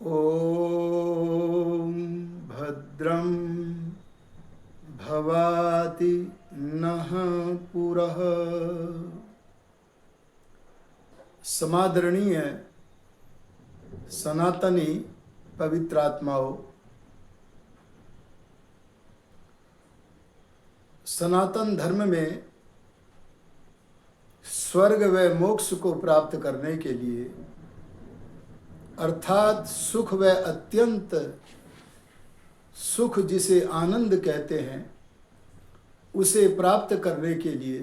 ॐ भद्रं भवाति नः पुरः। समादरणीय सनातनी पवित्र आत्माओं, सनातन धर्म में स्वर्ग व मोक्ष को प्राप्त करने के लिए अर्थात सुख व अत्यंत सुख जिसे आनंद कहते हैं, उसे प्राप्त करने के लिए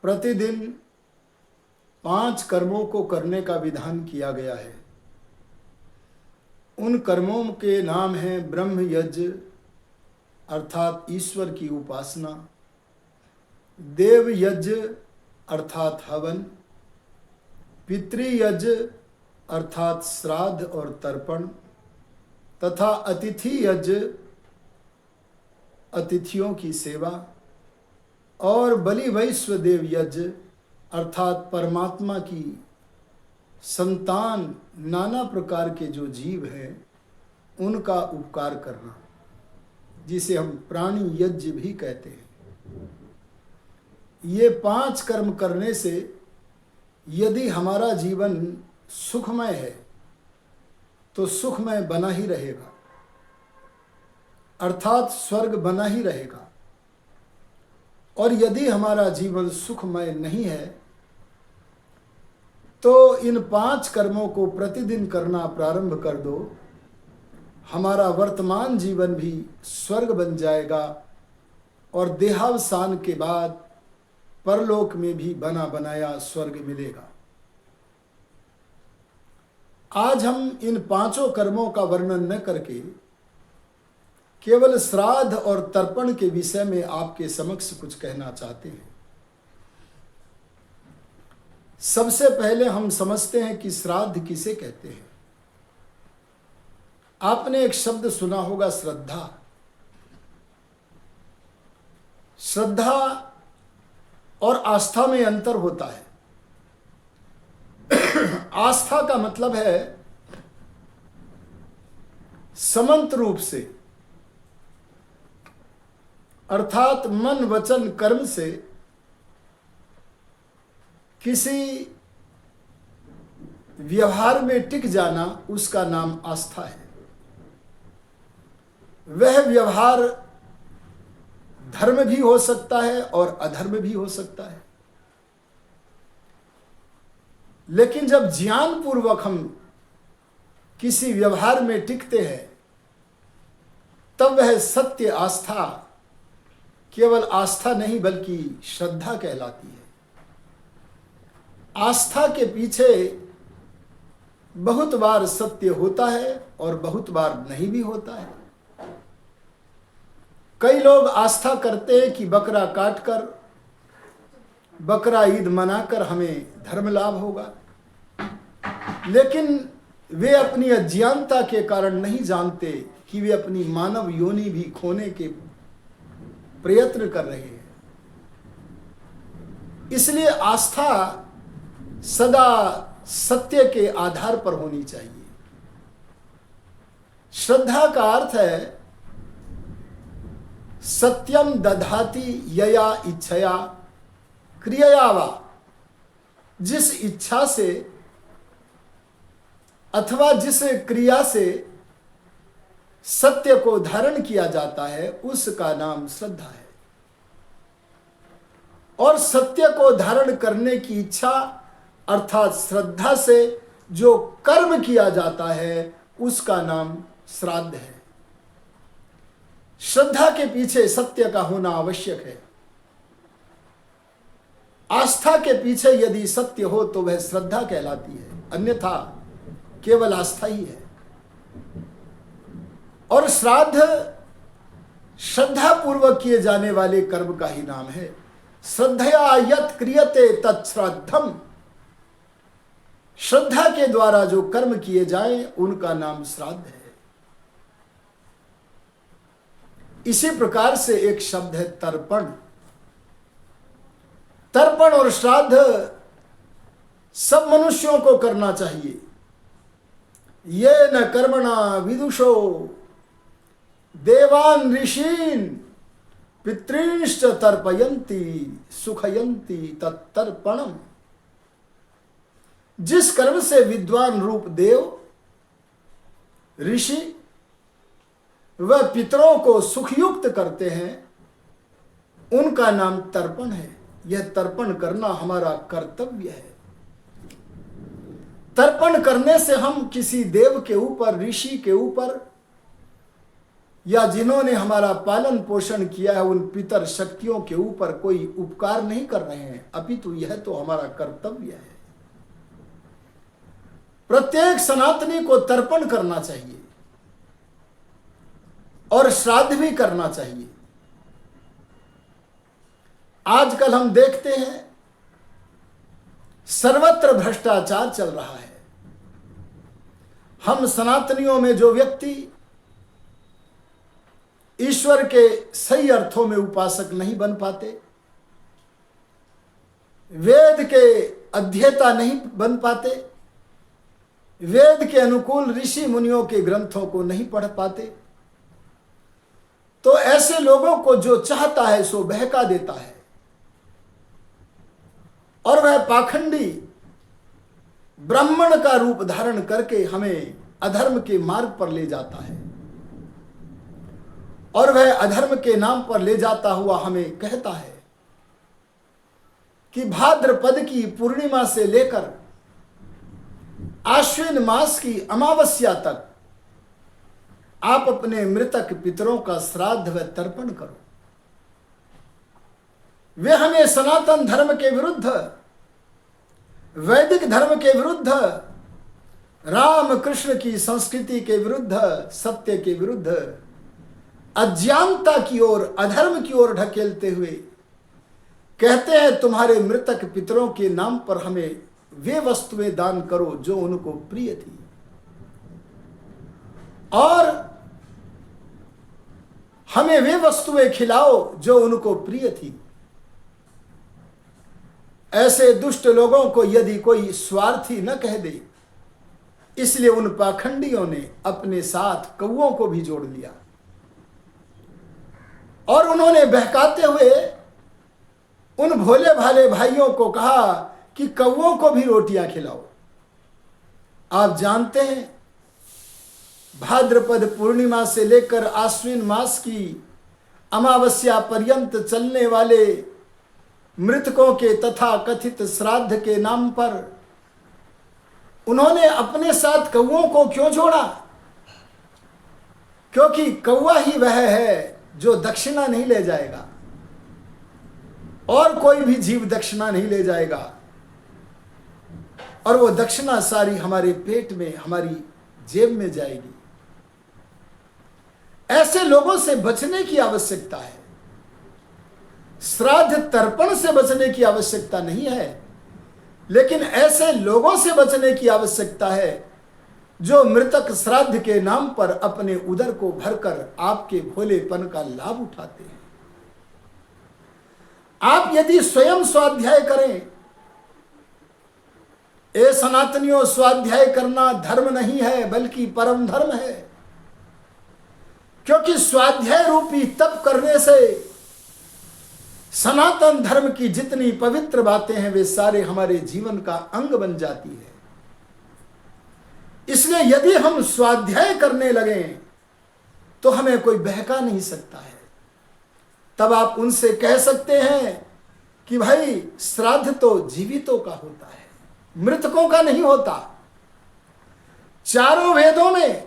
प्रतिदिन 5 कर्मों को करने का विधान किया गया है। उन कर्मों के नाम हैं ब्रह्म यज्ञ अर्थात ईश्वर की उपासना, देव यज्ञ अर्थात हवन, पितृयज्ञ अर्थात श्राद्ध और तर्पण तथा अतिथि यज्ञ अतिथियों की सेवा और बलि वैश्वदेव यज्ञ अर्थात परमात्मा की संतान नाना प्रकार के जो जीव हैं उनका उपकार करना, जिसे हम प्राणी यज्ञ भी कहते हैं। ये 5 कर्म करने से यदि हमारा जीवन सुखमय है तो सुखमय बना ही रहेगा, अर्थात स्वर्ग बना ही रहेगा। और यदि हमारा जीवन सुखमय नहीं है तो इन 5 कर्मों को प्रतिदिन करना प्रारंभ कर दो, हमारा वर्तमान जीवन भी स्वर्ग बन जाएगा और देहावसान के बाद परलोक में भी बना बनाया स्वर्ग मिलेगा। आज हम इन 5 कर्मों का वर्णन न करके केवल श्राद्ध और तर्पण के विषय में आपके समक्ष कुछ कहना चाहते हैं। सबसे पहले हम समझते हैं कि श्राद्ध किसे कहते हैं। आपने एक शब्द सुना होगा, श्रद्धा। श्रद्धा और आस्था में अंतर होता है। आस्था का मतलब है समंत रूप से अर्थात मन वचन कर्म से किसी व्यवहार में टिक जाना, उसका नाम आस्था है। वह व्यवहार धर्म भी हो सकता है और अधर्म भी हो सकता है, लेकिन जब ज्ञान पूर्वक हम किसी व्यवहार में टिकते हैं तब वह सत्य आस्था केवल आस्था नहीं बल्कि श्रद्धा कहलाती है। आस्था के पीछे बहुत बार सत्य होता है और बहुत बार नहीं भी होता है। कई लोग आस्था करते हैं कि बकरा काटकर, बकरा ईद मनाकर हमें धर्म लाभ होगा, लेकिन वे अपनी अज्ञानता के कारण नहीं जानते कि वे अपनी मानव योनि भी खोने के प्रयत्न कर रहे हैं। इसलिए आस्था सदा सत्य के आधार पर होनी चाहिए। श्रद्धा का अर्थ है सत्यम दधाति यया इच्छया क्रियया वा। जिस इच्छा से अथवा जिस क्रिया से सत्य को धारण किया जाता है उसका नाम श्रद्धा है। और सत्य को धारण करने की इच्छा अर्थात श्रद्धा से जो कर्म किया जाता है उसका नाम श्राद्ध है। श्रद्धा के पीछे सत्य का होना आवश्यक है। आस्था के पीछे यदि सत्य हो तो वह श्रद्धा कहलाती है, अन्यथा केवल आस्था ही है। और श्राद्ध श्रद्धा पूर्वक किए जाने वाले कर्म का ही नाम है। श्रद्धया यत् क्रियते तत्श्राद्धम। श्रद्धा के द्वारा जो कर्म किए जाएं उनका नाम श्राद्ध है। इसी प्रकार से एक शब्द है तर्पण। तर्पण और श्राद्ध सब मनुष्यों को करना चाहिए, ये न कर्मणा विदुषो देवान ऋषीन पितृंश्च तर्पयन्ति सुखयन्ति तत्तर्पणम। जिस कर्म से विद्वान रूप देव ऋषि वह पितरों को सुखयुक्त करते हैं, उनका नाम तर्पण है। यह तर्पण करना हमारा कर्तव्य है। तर्पण करने से हम किसी देव के ऊपर, ऋषि के ऊपर, या जिन्होंने हमारा पालन पोषण किया है उन पितर शक्तियों के ऊपर कोई उपकार नहीं कर रहे हैं, अपितु यह तो हमारा कर्तव्य है। प्रत्येक सनातनी को तर्पण करना चाहिए और श्राद्ध भी करना चाहिए। आजकल हम देखते हैं सर्वत्र भ्रष्टाचार चल रहा है। हम सनातनियों में जो व्यक्ति ईश्वर के सही अर्थों में उपासक नहीं बन पाते, वेद के अध्येता नहीं बन पाते, वेद के अनुकूल ऋषि मुनियों के ग्रंथों को नहीं पढ़ पाते, तो ऐसे लोगों को जो चाहता है सो बहका देता है और वह पाखंडी ब्राह्मण का रूप धारण करके हमें अधर्म के मार्ग पर ले जाता है और वह अधर्म के नाम पर ले जाता हुआ हमें कहता है कि भाद्रपद की पूर्णिमा से लेकर आश्विन मास की अमावस्या तक आप अपने मृतक पितरों का श्राद्ध व तर्पण करो। वे हमें सनातन धर्म के विरुद्ध, वैदिक धर्म के विरुद्ध, राम कृष्ण की संस्कृति के विरुद्ध, सत्य के विरुद्ध अज्ञानता की ओर, अधर्म की ओर ढकेलते हुए कहते हैं तुम्हारे मृतक पितरों के नाम पर हमें वे वस्तुएं दान करो जो उनको प्रिय थी और हमें वे वस्तुएं खिलाओ जो उनको प्रिय थी। ऐसे दुष्ट लोगों को यदि कोई स्वार्थी न कह दे, इसलिए उन पाखंडियों ने अपने साथ कौओं को भी जोड़ लिया और उन्होंने बहकाते हुए उन भोले भाले भाइयों को कहा कि कौओं को भी रोटियां खिलाओ। आप जानते हैं भाद्रपद पूर्णिमा से लेकर आश्विन मास की अमावस्या पर्यंत चलने वाले मृतकों के तथा कथित श्राद्ध के नाम पर उन्होंने अपने साथ कौओं को क्यों जोड़ा? क्योंकि कौआ ही वह है जो दक्षिणा नहीं ले जाएगा और कोई भी जीव दक्षिणा नहीं ले जाएगा और वो दक्षिणा सारी हमारे पेट में, हमारी जेब में जाएगी। ऐसे लोगों से बचने की आवश्यकता है। श्राद्ध तर्पण से बचने की आवश्यकता नहीं है, लेकिन ऐसे लोगों से बचने की आवश्यकता है जो मृतक श्राद्ध के नाम पर अपने उदर को भरकर आपके भोलेपन का लाभ उठाते हैं। आप यदि स्वयं स्वाध्याय करें, ए सनातनियों, स्वाध्याय करना धर्म नहीं है बल्कि परम धर्म है, क्योंकि स्वाध्याय रूपी तप करने से सनातन धर्म की जितनी पवित्र बातें हैं वे सारे हमारे जीवन का अंग बन जाती है। इसलिए यदि हम स्वाध्याय करने लगें तो हमें कोई बहका नहीं सकता है। तब आप उनसे कह सकते हैं कि भाई श्राद्ध तो जीवितों का होता है, मृतकों का नहीं होता। चारों वेदों में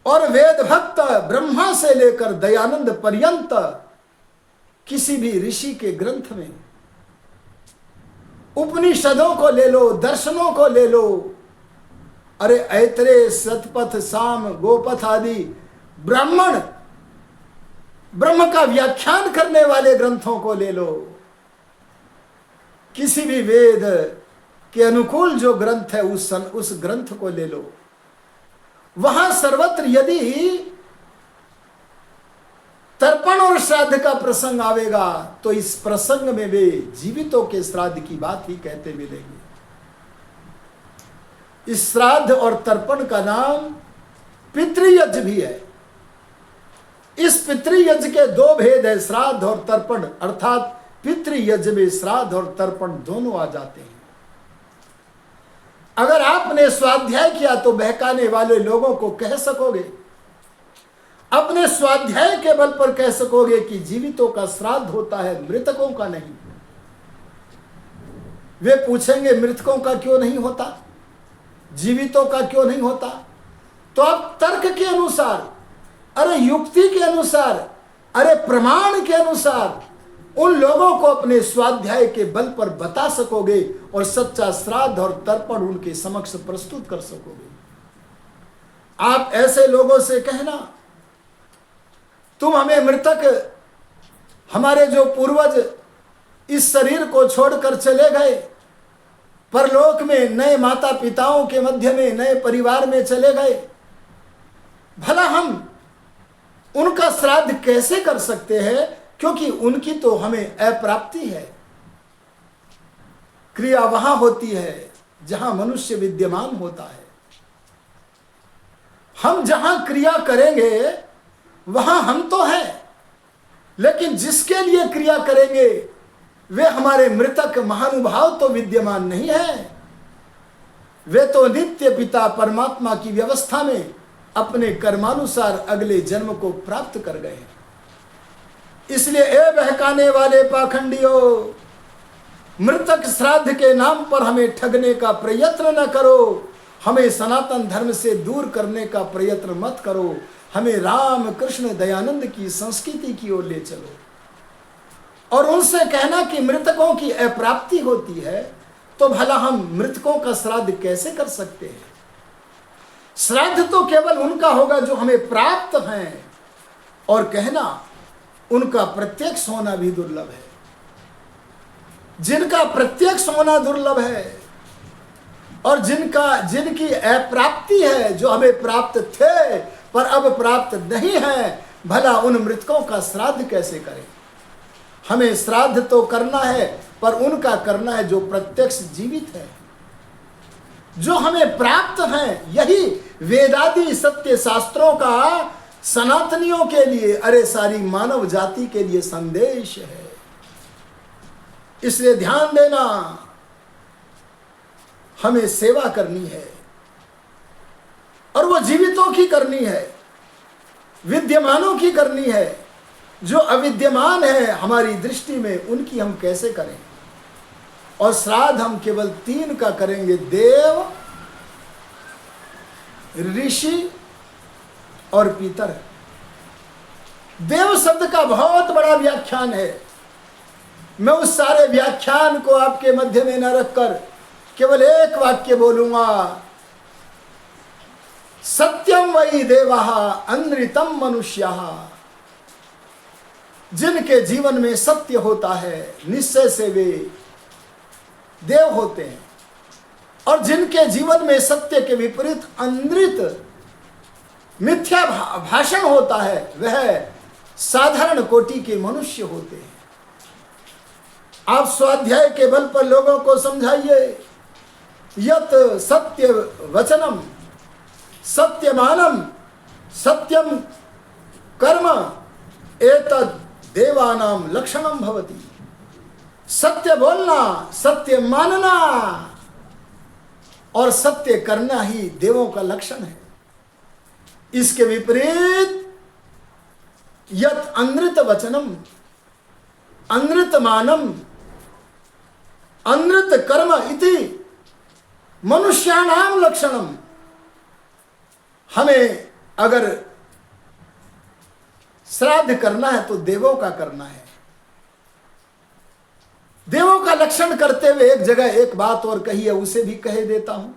और वेद भक्त ब्रह्मा से लेकर दयानंद पर्यंत किसी भी ऋषि के ग्रंथ में, उपनिषदों को ले लो, दर्शनों को ले लो, अरे ऐतरेय, शतपथ, साम, गोपथ आदि ब्राह्मण ब्रह्म का व्याख्यान करने वाले ग्रंथों को ले लो, किसी भी वेद के अनुकूल जो ग्रंथ है उस ग्रंथ को ले लो। वहां सर्वत्र यदि तर्पण और श्राद्ध का प्रसंग आवेगा तो इस प्रसंग में वे जीवितों के श्राद्ध की बात ही कहते मिलेंगे। इस श्राद्ध और तर्पण का नाम पितृयज्ञ भी है। इस पितृयज्ञ के दो भेद है, श्राद्ध और तर्पण, अर्थात पितृयज्ञ में श्राद्ध और तर्पण दोनों आ जाते हैं। अगर आपने स्वाध्याय किया तो बहकाने वाले लोगों को कह सकोगे, अपने स्वाध्याय के बल पर कह सकोगे कि जीवितों का श्राद्ध होता है, मृतकों का नहीं। वे पूछेंगे मृतकों का क्यों नहीं होता, जीवितों का क्यों नहीं होता? तो आप तर्क के अनुसार, अरे युक्ति के अनुसार, अरे प्रमाण के अनुसार उन लोगों को अपने स्वाध्याय के बल पर बता सकोगे और सच्चा श्राद्ध और तर्पण उनके समक्ष प्रस्तुत कर सकोगे। आप ऐसे लोगों से कहना तुम हमें मृतक, हमारे जो पूर्वज इस शरीर को छोड़कर चले गए, परलोक में नए माता पिताओं के मध्य में नए परिवार में चले गए, भला हम उनका श्राद्ध कैसे कर सकते हैं? क्योंकि उनकी तो हमें अप्राप्ति है। क्रिया वहां होती है जहां मनुष्य विद्यमान होता है। हम जहां क्रिया करेंगे वहां हम तो हैं, लेकिन जिसके लिए क्रिया करेंगे वे हमारे मृतक महानुभाव तो विद्यमान नहीं है। वे तो नित्य पिता परमात्मा की व्यवस्था में अपने कर्मानुसार अगले जन्म को प्राप्त कर गए। इसलिए ए बहकाने वाले पाखंडियों, मृतक श्राद्ध के नाम पर हमें ठगने का प्रयत्न न करो, हमें सनातन धर्म से दूर करने का प्रयत्न मत करो, हमें राम कृष्ण दयानंद की संस्कृति की ओर ले चलो। और उनसे कहना कि मृतकों की अप्राप्ति होती है, तो भला हम मृतकों का श्राद्ध कैसे कर सकते हैं? श्राद्ध तो केवल उनका होगा जो हमें प्राप्त हैं, और कहना उनका प्रत्यक्ष होना भी दुर्लभ है। जिनका प्रत्यक्ष होना दुर्लभ है और जिनकी अप्राप्ति है, जो हमें प्राप्त थे पर अब प्राप्त नहीं है, भला उन मृतकों का श्राद्ध कैसे करें? हमें श्राद्ध तो करना है, पर उनका करना है जो प्रत्यक्ष जीवित है, जो हमें प्राप्त हैं। यही वेदादि सत्य शास्त्रों का सनातनियों के लिए, अरे सारी मानव जाति के लिए संदेश है। इसलिए ध्यान देना, हमें सेवा करनी है और वो जीवितों की करनी है, विद्यमानों की करनी है। जो अविद्यमान है हमारी दृष्टि में, उनकी हम कैसे करें? और श्राद्ध हम केवल 3 का करेंगे, देव, ऋषि और पितर। देव शब्द का बहुत बड़ा व्याख्यान है। मैं उस सारे व्याख्यान को आपके मध्य में न रखकर केवल एक वाक्य बोलूंगा, सत्यम वै देवाः अनृतम मनुष्याः। जिनके जीवन में सत्य होता है, निश्चय से वे देव होते हैं, और जिनके जीवन में सत्य के विपरीत अनृत मिथ्या भाषण होता है, वह साधारण कोटि के मनुष्य होते हैं। आप स्वाध्याय के बल पर लोगों को समझाइए, यत सत्य वचनम सत्यमानम सत्यम कर्म एतद् देवानाम लक्षणम भवति। सत्य बोलना, सत्य मानना और सत्य करना ही देवों का लक्षण है। इसके विपरीत यत अनृत वचनम अनृत मानम अनृत कर्म इति मनुष्याणाम लक्षणम। हमें अगर श्राद्ध करना है तो देवों का करना है। देवों का लक्षण करते हुए एक जगह एक बात और कही है, उसे भी कह देता हूं,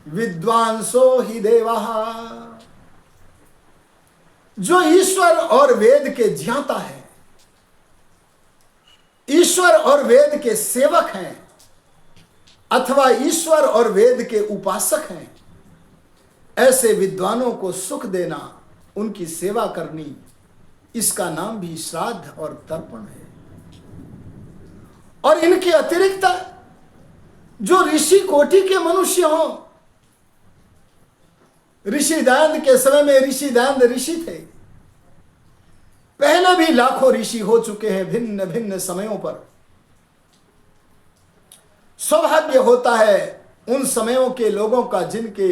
विद्वांसो ही देवाः। जो ईश्वर और वेद के ज्ञाता है, ईश्वर और वेद के सेवक हैं, अथवा ईश्वर और वेद के उपासक हैं, ऐसे विद्वानों को सुख देना, उनकी सेवा करनी, इसका नाम भी श्राद्ध और तर्पण है। और इनके अतिरिक्त जो ऋषि कोटि के मनुष्य हों, ऋषि दयानंद के समय में ऋषि दयानंद ऋषि थे। पहले भी लाखों ऋषि हो चुके हैं भिन्न भिन्न समयों पर। सौभाग्य होता है उन समयों के लोगों का जिनके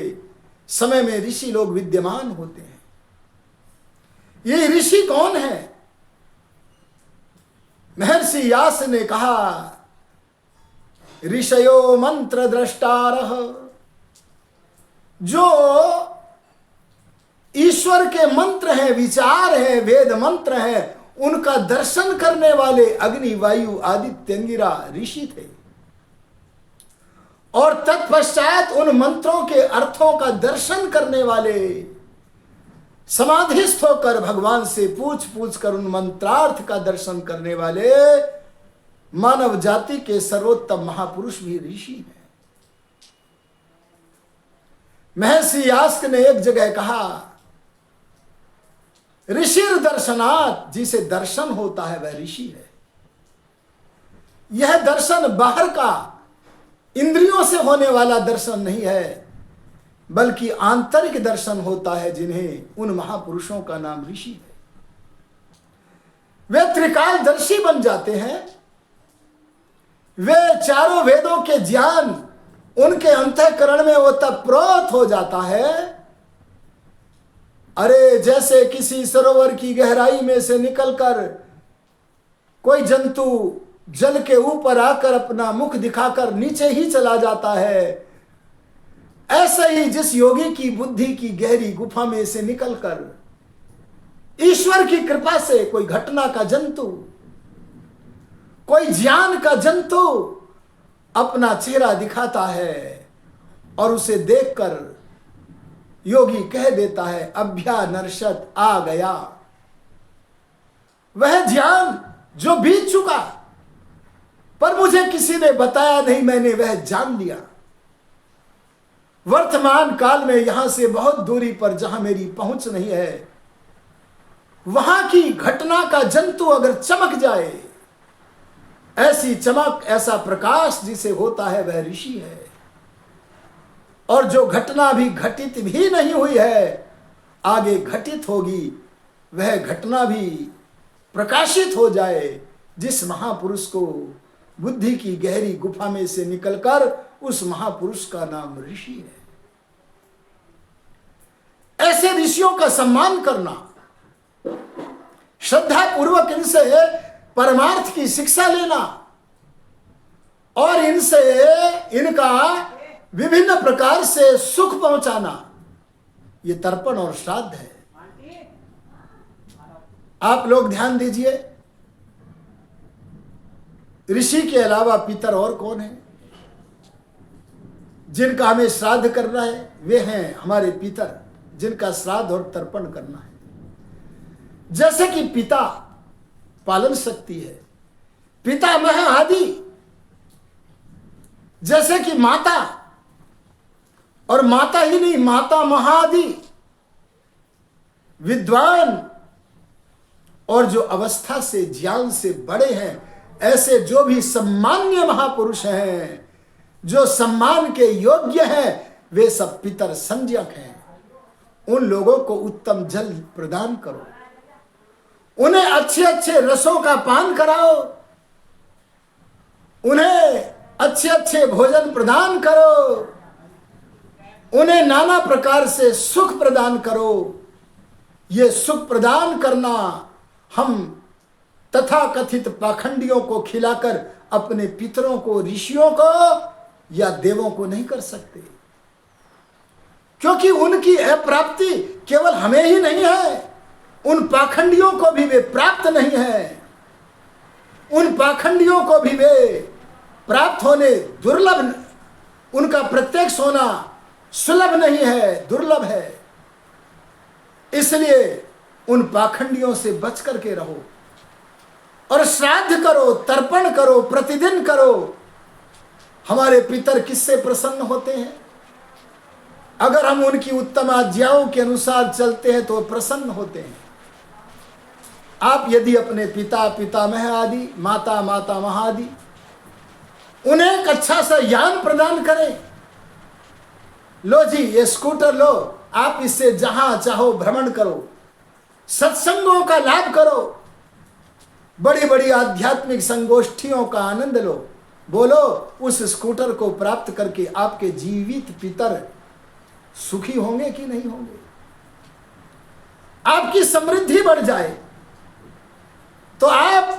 समय में ऋषि लोग विद्यमान होते हैं। ये ऋषि कौन है? महर्षि व्यास ने कहा, ऋषयो मंत्र द्रष्टारः, जो ईश्वर के मंत्र हैं, विचार हैं, वेद मंत्र हैं, उनका दर्शन करने वाले अग्नि, वायु, आदित्य, अंगिरा ऋषि थे। और तत्पश्चात उन मंत्रों के अर्थों का दर्शन करने वाले, समाधिस्थ होकर भगवान से पूछ पूछ कर उन मंत्रार्थ का दर्शन करने वाले मानव जाति के सर्वोत्तम महापुरुष भी ऋषि हैं। महर्षि यास्क ने एक जगह कहा, ऋषिर दर्शनात्, जिसे दर्शन होता है वह ऋषि है। यह दर्शन बाहर का इंद्रियों से होने वाला दर्शन नहीं है, बल्कि आंतरिक दर्शन होता है, जिन्हें उन महापुरुषों का नाम ऋषि है। वे त्रिकालदर्शी बन जाते हैं। वे चारों वेदों के ज्ञान उनके अंतःकरण में ओतप्रोत हो जाता है। अरे जैसे किसी सरोवर की गहराई में से निकलकर कोई जंतु जल के ऊपर आकर अपना मुख दिखाकर नीचे ही चला जाता है, ऐसे ही जिस योगी की बुद्धि की गहरी गुफा में से निकलकर ईश्वर की कृपा से कोई घटना का जंतु, कोई ज्ञान का जंतु अपना चेहरा दिखाता है और उसे देखकर योगी कह देता है, अभ्यानर्षत, आ गया। वह ज्ञान जो बीत चुका पर मुझे किसी ने बताया नहीं, मैंने वह जान लिया। वर्तमान काल में यहां से बहुत दूरी पर जहां मेरी पहुंच नहीं है, वहां की घटना का जंतु अगर चमक जाए, ऐसी चमक, ऐसा प्रकाश जिसे होता है वह ऋषि है। और जो घटना भी घटित भी नहीं हुई है, आगे घटित होगी, वह घटना भी प्रकाशित हो जाए, जिस महापुरुष को बुद्धि की गहरी गुफा में से निकलकर उस महापुरुष का नाम ऋषि है। ऐसे ऋषियों का सम्मान करना, श्रद्धा पूर्वक इनसे परमार्थ की शिक्षा लेना और इनसे इनका विभिन्न प्रकार से सुख पहुंचाना, ये तर्पण और श्राद्ध है। आप लोग ध्यान दीजिए, ऋषि के अलावा पितर और कौन है जिनका हमें श्राद्ध करना है? वे हैं हमारे पितर, जिनका श्राद्ध और तर्पण करना है। जैसे कि पिता पालन शक्ति है, पिता मह आदि, जैसे कि माता, और माता ही नहीं, माता महादि, विद्वान और जो अवस्था से ज्ञान से बड़े हैं, ऐसे जो भी सम्मान्य महापुरुष हैं, जो सम्मान के योग्य हैं, वे सब पितर संज्ञक हैं। उन लोगों को उत्तम जल प्रदान करो, उन्हें अच्छे अच्छे रसों का पान कराओ, उन्हें अच्छे अच्छे भोजन प्रदान करो, उन्हें नाना प्रकार से सुख प्रदान करो। ये सुख प्रदान करना हम तथा कथित पाखंडियों को खिलाकर अपने पितरों को, ऋषियों को या देवों को नहीं कर सकते, क्योंकि उनकी अप्राप्ति केवल हमें ही नहीं है, उन पाखंडियों को भी वे प्राप्त नहीं है। उन पाखंडियों को भी वे प्राप्त होने दुर्लभ, उनका प्रत्यक्ष होना सुलभ नहीं है, दुर्लभ है। इसलिए उन पाखंडियों से बच करके रहो और श्राद्ध करो, तर्पण करो, प्रतिदिन करो। हमारे पितर किससे प्रसन्न होते हैं? अगर हम उनकी उत्तम आज्ञाओं के अनुसार चलते हैं तो प्रसन्न होते हैं। आप यदि अपने पिता, पितामह आदि, माता, मातामह आदि, उन्हें एक अच्छा सा ज्ञान प्रदान करें। लो जी, ये स्कूटर लो, आप इससे जहां चाहो भ्रमण करो, सत्संगों का लाभ करो, बड़ी बड़ी आध्यात्मिक संगोष्ठियों का आनंद लो। बोलो, उस स्कूटर को प्राप्त करके आपके जीवित पितर सुखी होंगे कि नहीं होंगे? आपकी समृद्धि बढ़ जाए तो आप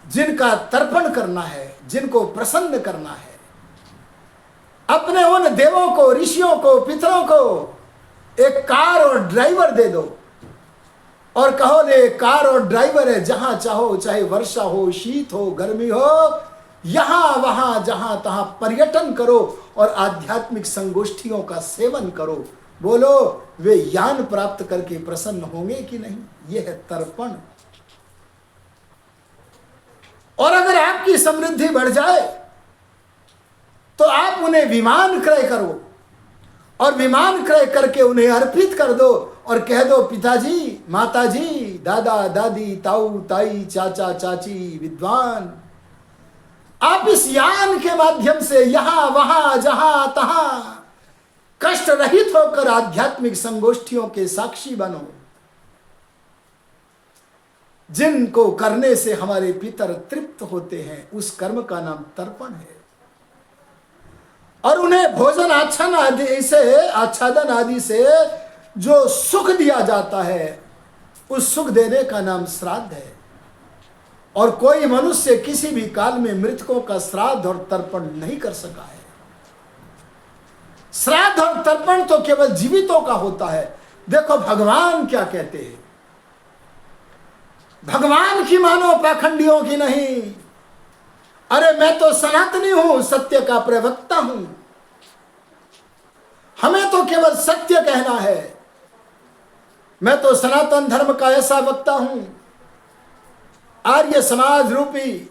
जिनका तर्पण करना है, जिनको प्रसन्न करना है, अपने उन देवों को, ऋषियों को, पितरों को एक कार और ड्राइवर दे दो और कहो ले कार और ड्राइवर है, जहां चाहो, चाहे वर्षा हो, शीत हो, गर्मी हो, यहां वहां जहां तहां पर्यटन करो और आध्यात्मिक संगोष्ठियों का सेवन करो। बोलो, वे ज्ञान प्राप्त करके प्रसन्न होंगे कि नहीं? यह है तर्पण। और अगर आपकी समृद्धि बढ़ जाए तो आप उन्हें विमान क्रय करो और विमान क्रय करके उन्हें अर्पित कर दो और कह दो, पिताजी, माताजी, दादा दादी, ताऊ ताई, चाचा चाची, विद्वान, आप इस यान के माध्यम से यहां वहां जहां तहां कष्ट रहित होकर आध्यात्मिक संगोष्ठियों के साक्षी बनो, जिनको करने से हमारे पितर तृप्त होते हैं। उस कर्म का नाम तर्पण है। और उन्हें भोजन आच्छादन आदि से जो सुख दिया जाता है, उस सुख देने का नाम श्राद्ध है। और कोई मनुष्य किसी भी काल में मृतकों का श्राद्ध और तर्पण नहीं कर सका है। श्राद्ध और तर्पण तो केवल जीवितों का होता है। देखो भगवान क्या कहते हैं, भगवान की मानो, पाखंडियों की नहीं। अरे मैं तो सनातनी हूं, सत्य का प्रवक्ता हूं, हमें तो केवल सत्य कहना है। मैं तो सनातन धर्म का ऐसा वक्ता हूं, आर्य समाज रूपी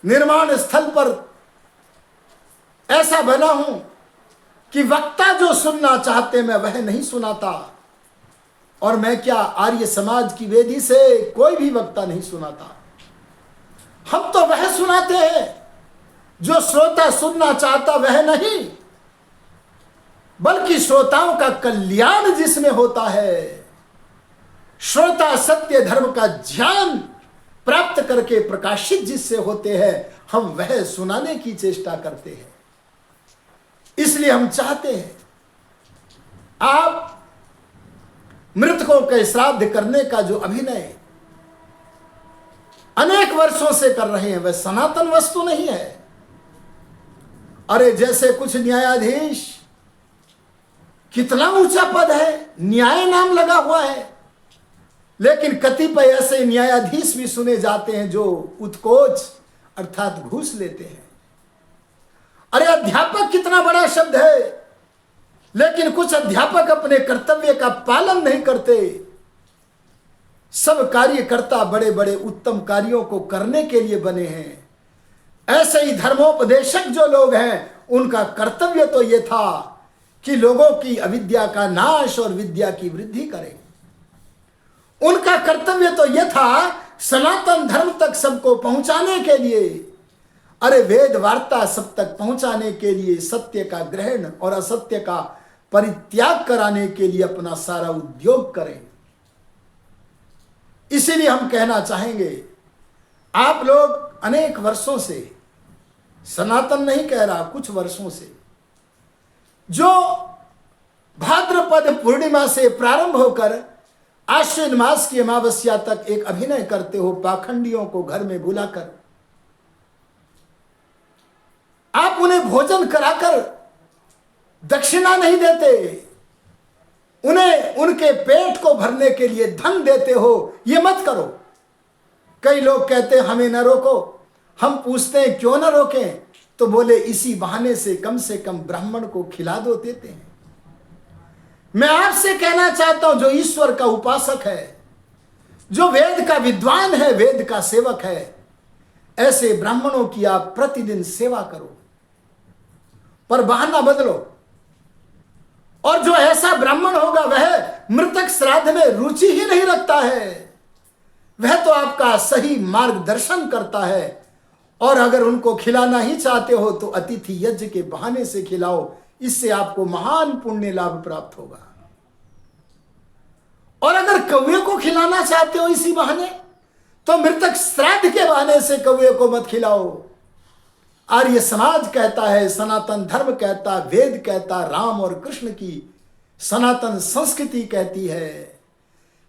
निर्माण स्थल पर ऐसा बना हूं कि वक्ता जो सुनना चाहते मैं वह नहीं सुनाता। और मैं क्या, आर्य समाज की वेदी से कोई भी वक्ता नहीं सुनाता। हम तो वह सुनाते हैं जो श्रोता सुनना चाहता वह नहीं, बल्कि श्रोताओं का कल्याण जिसमें होता है। श्रोता सत्य धर्म का ज्ञान प्राप्त करके प्रकाशित जिससे होते हैं, हम वह सुनाने की चेष्टा करते हैं। इसलिए हम चाहते हैं आप मृतकों के श्राद्ध करने का जो अभिनय अनेक वर्षों से कर रहे हैं, वह सनातन वस्तु नहीं है। अरे जैसे कुछ न्यायाधीश, कितना ऊंचा पद है, न्याय नाम लगा हुआ है, लेकिन कतिपय ऐसे न्यायाधीश भी सुने जाते हैं जो उत्कोच अर्थात घूस लेते हैं। अरे अध्यापक कितना बड़ा शब्द है, लेकिन कुछ अध्यापक अपने कर्तव्य का पालन नहीं करते। सब कार्यकर्ता बड़े बड़े उत्तम कार्यों को करने के लिए बने हैं। ऐसे ही धर्मोपदेशक जो लोग हैं, उनका कर्तव्य तो यह था कि लोगों की अविद्या का नाश और विद्या की वृद्धि करें। उनका कर्तव्य तो यह था सनातन धर्म तक सबको पहुंचाने के लिए, अरे वेद वार्ता सब तक पहुंचाने के लिए, सत्य का ग्रहण और असत्य का परित्याग कराने के लिए अपना सारा उद्योग करें। इसीलिए हम कहना चाहेंगे, आप लोग अनेक वर्षों से, सनातन नहीं कह रहा, कुछ वर्षों से जो भाद्रपद पूर्णिमा से प्रारंभ होकर आश्विन मास की अमावस्या तक एक अभिनय करते हो, पाखंडियों को घर में बुलाकर आप उन्हें भोजन कराकर दक्षिणा नहीं देते, उन्हें उनके पेट को भरने के लिए धन देते हो, ये मत करो। कई लोग कहते हैं हमें न रोको, हम पूछते हैं क्यों न रोकें, तो बोले इसी बहाने से कम ब्राह्मण को खिला दो, देते हैं। मैं आपसे कहना चाहता हूं, जो ईश्वर का उपासक है, जो वेद का विद्वान है, वेद का सेवक है, ऐसे ब्राह्मणों की आप प्रतिदिन सेवा करो, पर बहाना बदलो। और जो ऐसा ब्राह्मण होगा वह मृतक श्राद्ध में रुचि ही नहीं रखता है, वह तो आपका सही मार्गदर्शन करता है। और अगर उनको खिलाना ही चाहते हो तो अतिथि यज्ञ के बहाने से खिलाओ, इससे आपको महान पुण्य लाभ प्राप्त होगा। और अगर कौवे को खिलाना चाहते हो इसी बहाने, तो मृतक श्राद्ध के बहाने से कौवे को मत खिलाओ। आर्य समाज कहता है, सनातन धर्म कहता, वेद कहता, राम और कृष्ण की सनातन संस्कृति कहती है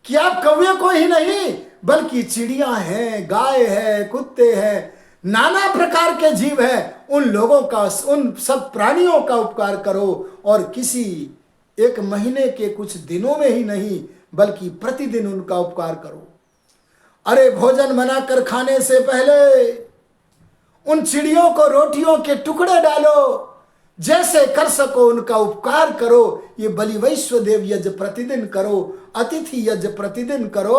कि आप कौवे को ही नहीं बल्कि चिड़िया हैं, गाय है, कुत्ते हैं, नाना प्रकार के जीव हैं, उन लोगों का, उन सब प्राणियों का उपकार करो। और किसी एक महीने के कुछ दिनों में ही नहीं बल्कि प्रतिदिन उनका उपकार करो। अरे भोजन बनाकर खाने से पहले उन चिड़ियों को रोटियों के टुकड़े डालो, जैसे कर सको उनका उपकार करो। ये बलि वैश्वदेव यज्ञ प्रतिदिन करो, अतिथि यज्ञ प्रतिदिन करो,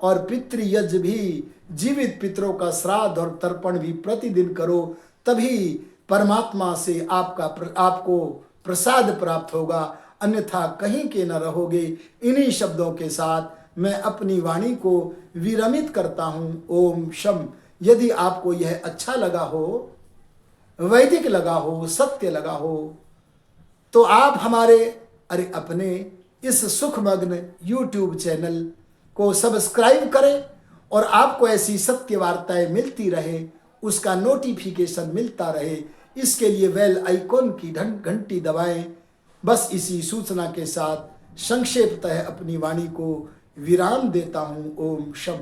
और पितृ यज्ञ भी, जीवित पितरों का श्राद्ध और तर्पण भी प्रतिदिन करो। तभी परमात्मा से आपको प्रसाद प्राप्त होगा, अन्यथा कहीं के न रहोगे। इन्हीं शब्दों के साथ मैं अपनी वाणी को विरमित करता हूँ। ओम शम। यदि आपको यह अच्छा लगा हो, वैदिक लगा हो, सत्य लगा हो, तो आप हमारे अपने इस सुखमग्न YouTube चैनल को सब्सक्राइब करें और आपको ऐसी सत्य वार्ताएं मिलती रहे, उसका नोटिफिकेशन मिलता रहे। इसके लिए बेल आइकॉन की घंटी दबाएं। बस इसी सूचना के साथ संक्षेपतः अपनी वाणी को विराम देता हूँ। ओम शम।